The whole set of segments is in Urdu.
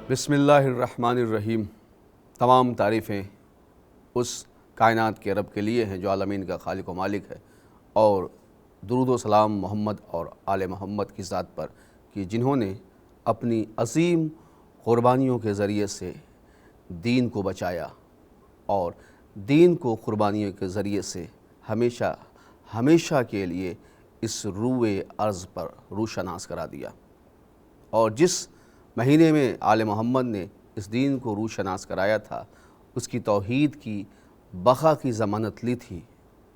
بسم اللہ الرحمن الرحیم۔ تمام تعریفیں اس کائنات کے رب کے لیے ہیں جو عالمین کا خالق و مالک ہے، اور درود و سلام محمد اور آل محمد کی ذات پر کہ جنہوں نے اپنی عظیم قربانیوں کے ذریعے سے دین کو بچایا اور دین کو قربانیوں کے ذریعے سے ہمیشہ کے لیے اس روئے ارض پر روشناس کرا دیا۔ اور جس مہینے میں آل محمد نے اس دین کو روشناس کرایا تھا، اس کی توحید کی بقا کی ضمانت لی تھی،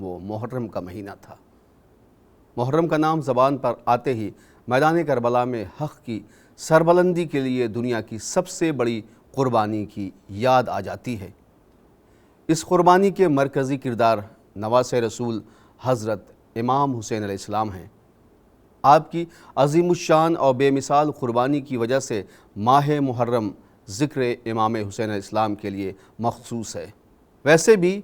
وہ محرم کا مہینہ تھا۔ محرم کا نام زبان پر آتے ہی میدان کربلا میں حق کی سربلندی کے لیے دنیا کی سب سے بڑی قربانی کی یاد آ جاتی ہے۔ اس قربانی کے مرکزی کردار نواسۂ رسول حضرت امام حسین علیہ السلام ہیں۔ آپ کی عظیم الشان اور بے مثال قربانی کی وجہ سے ماہ محرم ذکر امام حسین علیہ السلام کے لیے مخصوص ہے۔ ویسے بھی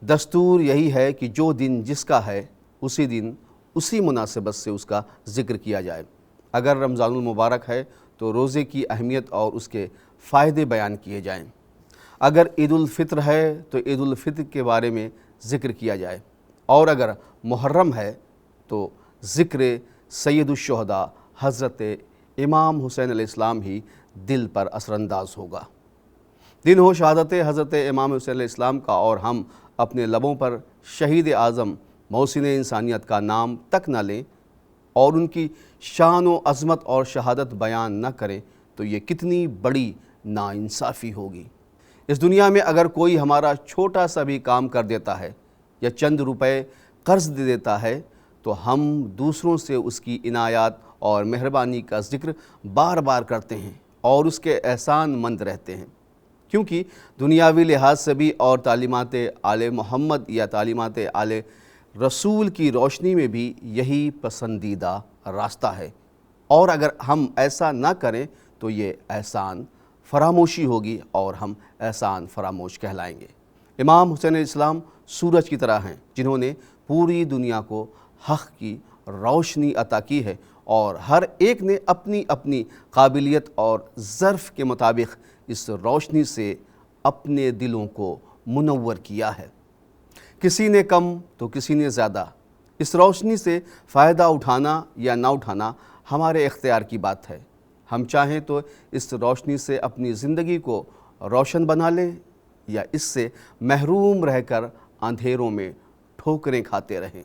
دستور یہی ہے کہ جو دن جس کا ہے اسی دن اسی مناسبت سے اس کا ذکر کیا جائے۔ اگر رمضان المبارک ہے تو روزے کی اہمیت اور اس کے فائدے بیان کیے جائیں۔ اگر عید الفطر ہے تو عید الفطر کے بارے میں ذکر کیا جائے، اور اگر محرم ہے تو ذکر سید الشہداء حضرت امام حسین علیہ السلام ہی دل پر اثر انداز ہوگا۔ دن ہو شہادت حضرت امام حسین علیہ السلام کا اور ہم اپنے لبوں پر شہید اعظم محسن انسانیت کا نام تک نہ لیں اور ان کی شان و عظمت اور شہادت بیان نہ کریں تو یہ کتنی بڑی ناانصافی ہوگی۔ اس دنیا میں اگر کوئی ہمارا چھوٹا سا بھی کام کر دیتا ہے یا چند روپے قرض دے دیتا ہے تو ہم دوسروں سے اس کی عنایات اور مہربانی کا ذکر بار بار کرتے ہیں اور اس کے احسان مند رہتے ہیں، کیونکہ دنیاوی لحاظ سے بھی اور تعلیمات آل محمد یا تعلیمات آل رسول کی روشنی میں بھی یہی پسندیدہ راستہ ہے، اور اگر ہم ایسا نہ کریں تو یہ احسان فراموشی ہوگی اور ہم احسان فراموش کہلائیں گے۔ امام حسین علیہ السلام سورج کی طرح ہیں جنہوں نے پوری دنیا کو حق کی روشنی عطا کی ہے، اور ہر ایک نے اپنی اپنی قابلیت اور ظرف کے مطابق اس روشنی سے اپنے دلوں کو منور کیا ہے۔ کسی نے کم تو کسی نے زیادہ۔ اس روشنی سے فائدہ اٹھانا یا نہ اٹھانا ہمارے اختیار کی بات ہے۔ ہم چاہیں تو اس روشنی سے اپنی زندگی کو روشن بنا لیں یا اس سے محروم رہ کر اندھیروں میں ٹھوکریں کھاتے رہیں۔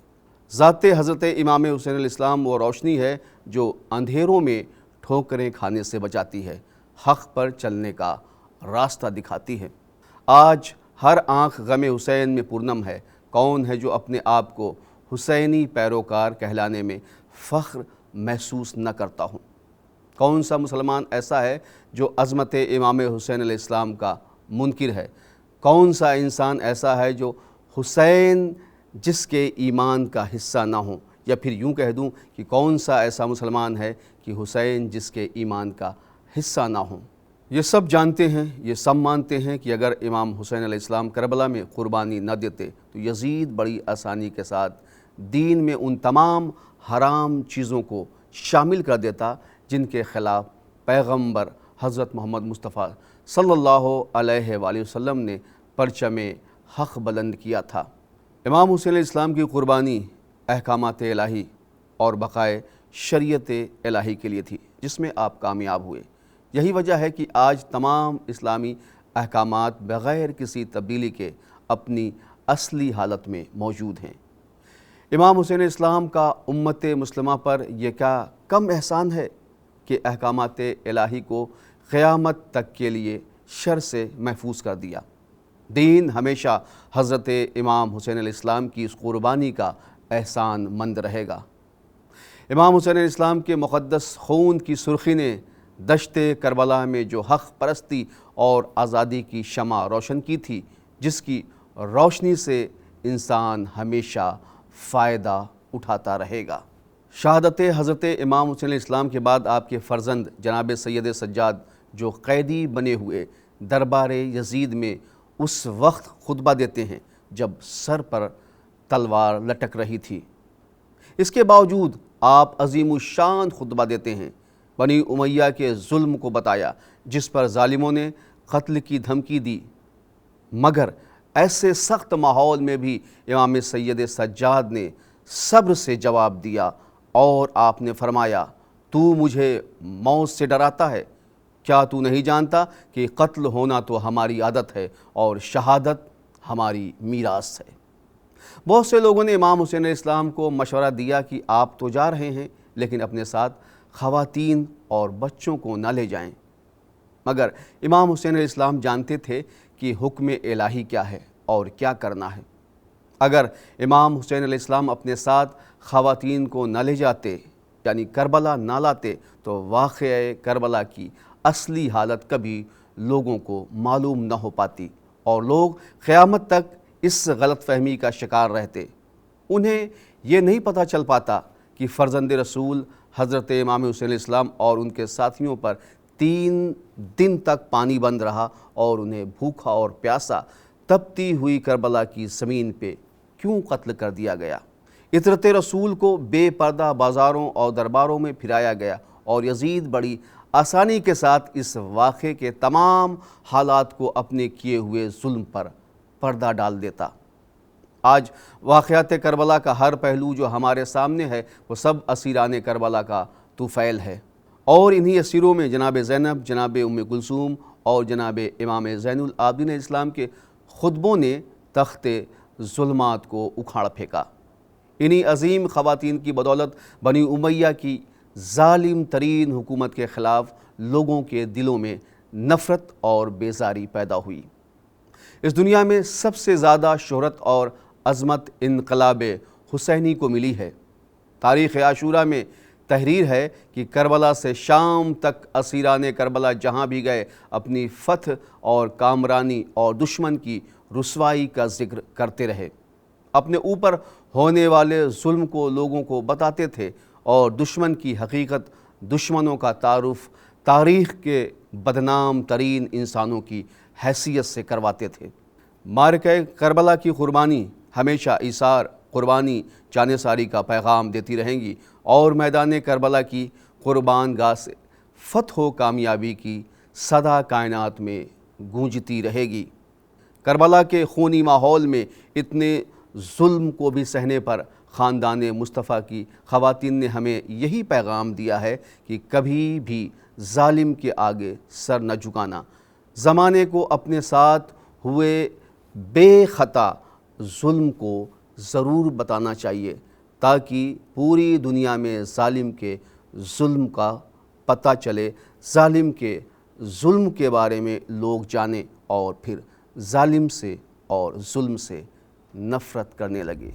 ذات حضرت امام حسین علیہ السلام وہ روشنی ہے جو اندھیروں میں ٹھوکریں کھانے سے بچاتی ہے، حق پر چلنے کا راستہ دکھاتی ہے۔ آج ہر آنکھ غم حسین میں پرنم ہے۔ کون ہے جو اپنے آپ کو حسینی پیروکار کہلانے میں فخر محسوس نہ کرتا ہوں؟ کون سا مسلمان ایسا ہے جو عظمت امام حسین علیہ السلام کا منکر ہے؟ کون سا انسان ایسا ہے جو حسین جس کے ایمان کا حصہ نہ ہوں؟ یا پھر یوں کہہ دوں کہ کون سا ایسا مسلمان ہے کہ حسین جس کے ایمان کا حصہ نہ ہوں؟ یہ سب جانتے ہیں، یہ سب مانتے ہیں کہ اگر امام حسین علیہ السلام کربلا میں قربانی نہ دیتے تو یزید بڑی آسانی کے ساتھ دین میں ان تمام حرام چیزوں کو شامل کر دیتا جن کے خلاف پیغمبر حضرت محمد مصطفیٰ صلی اللہ علیہ وآلہ وسلم نے پرچم حق بلند کیا تھا۔ امام حسین علیہ السلام کی قربانی احکامات الہی اور بقائے شریعت الہی کے لیے تھی، جس میں آپ کامیاب ہوئے۔ یہی وجہ ہے کہ آج تمام اسلامی احکامات بغیر کسی تبدیلی کے اپنی اصلی حالت میں موجود ہیں۔ امام حسین علیہ السلام کا امت مسلمہ پر یہ کیا کم احسان ہے کہ احکامات الہی کو قیامت تک کے لیے شر سے محفوظ کر دیا۔ دین ہمیشہ حضرت امام حسین علیہ السلام کی اس قربانی کا احسان مند رہے گا۔ امام حسین علیہ السلام کے مقدس خون کی سرخی نے دشت کربلا میں جو حق پرستی اور آزادی کی شمع روشن کی تھی، جس کی روشنی سے انسان ہمیشہ فائدہ اٹھاتا رہے گا۔ شہادت حضرت امام حسین علیہ السلام کے بعد آپ کے فرزند جناب سید سجاد جو قیدی بنے ہوئے دربار یزید میں اس وقت خطبہ دیتے ہیں جب سر پر تلوار لٹک رہی تھی۔ اس کے باوجود آپ عظیم الشان خطبہ دیتے ہیں بنی امیہ کے ظلم کو بتایا جس پر ظالموں نے قتل کی دھمکی دی، مگر ایسے سخت ماحول میں بھی امام سید سجاد نے صبر سے جواب دیا اور آپ نے فرمایا، تو مجھے موت سے ڈراتا ہے؟ کیا تو نہیں جانتا کہ قتل ہونا تو ہماری عادت ہے اور شہادت ہماری میراث ہے۔ بہت سے لوگوں نے امام حسین علیہ السلام کو مشورہ دیا کہ آپ تو جا رہے ہیں لیکن اپنے ساتھ خواتین اور بچوں کو نہ لے جائیں، مگر امام حسین علیہ السلام جانتے تھے کہ حکم الہی کیا ہے اور کیا کرنا ہے۔ اگر امام حسین علیہ السلام اپنے ساتھ خواتین کو نہ لے جاتے، یعنی کربلا نہ لاتے، تو واقعہ کربلا کی اصلی حالت کبھی لوگوں کو معلوم نہ ہو پاتی اور لوگ قیامت تک اس غلط فہمی کا شکار رہتے۔ انہیں یہ نہیں پتہ چل پاتا کہ فرزند رسول حضرت امام حسین علیہ السلام اور ان کے ساتھیوں پر 3 دن تک پانی بند رہا اور انہیں بھوکا اور پیاسا تپتی ہوئی کربلا کی زمین پہ کیوں قتل کر دیا گیا۔ عطرت رسول کو بے پردہ بازاروں اور درباروں میں پھرایا گیا اور یزید بڑی آسانی کے ساتھ اس واقعے کے تمام حالات کو اپنے کیے ہوئے ظلم پر پردہ ڈال دیتا۔ آج واقعات کربلا کا ہر پہلو جو ہمارے سامنے ہے وہ سب اسیران کربلا کا طفیل ہے، اور انہی اسیروں میں جناب زینب، جناب ام کلثوم اور جناب امام زین العابدین علیہ السلام کے خطبوں نے تخت ظلمات کو اکھاڑ پھینکا۔ انہی عظیم خواتین کی بدولت بنی امیہ کی ظالم ترین حکومت کے خلاف لوگوں کے دلوں میں نفرت اور بیزاری پیدا ہوئی۔ اس دنیا میں سب سے زیادہ شہرت اور عظمت انقلاب حسینی کو ملی ہے۔ تاریخ عاشورہ میں تحریر ہے کہ کربلا سے شام تک اسیران کربلا جہاں بھی گئے اپنی فتح اور کامرانی اور دشمن کی رسوائی کا ذکر کرتے رہے، اپنے اوپر ہونے والے ظلم کو لوگوں کو بتاتے تھے اور دشمن کی حقیقت، دشمنوں کا تعارف تاریخ کے بدنام ترین انسانوں کی حیثیت سے کرواتے تھے۔ معرکہ کربلا کی قربانی ہمیشہ ایثار، قربانی، جانے ساری کا پیغام دیتی رہیں گی اور میدان کربلا کی قربان گاہ سے فتح و کامیابی کی صدا کائنات میں گونجتی رہے گی۔ کربلا کے خونی ماحول میں اتنے ظلم کو بھی سہنے پر خاندان مصطفیٰ کی خواتین نے ہمیں یہی پیغام دیا ہے کہ کبھی بھی ظالم کے آگے سر نہ جھکانا، زمانے کو اپنے ساتھ ہوئے بے خطا ظلم کو ضرور بتانا چاہیے تاکہ پوری دنیا میں ظالم کے ظلم کا پتہ چلے، ظالم کے ظلم کے بارے میں لوگ جانیں اور پھر ظالم سے اور ظلم سے نفرت کرنے لگے۔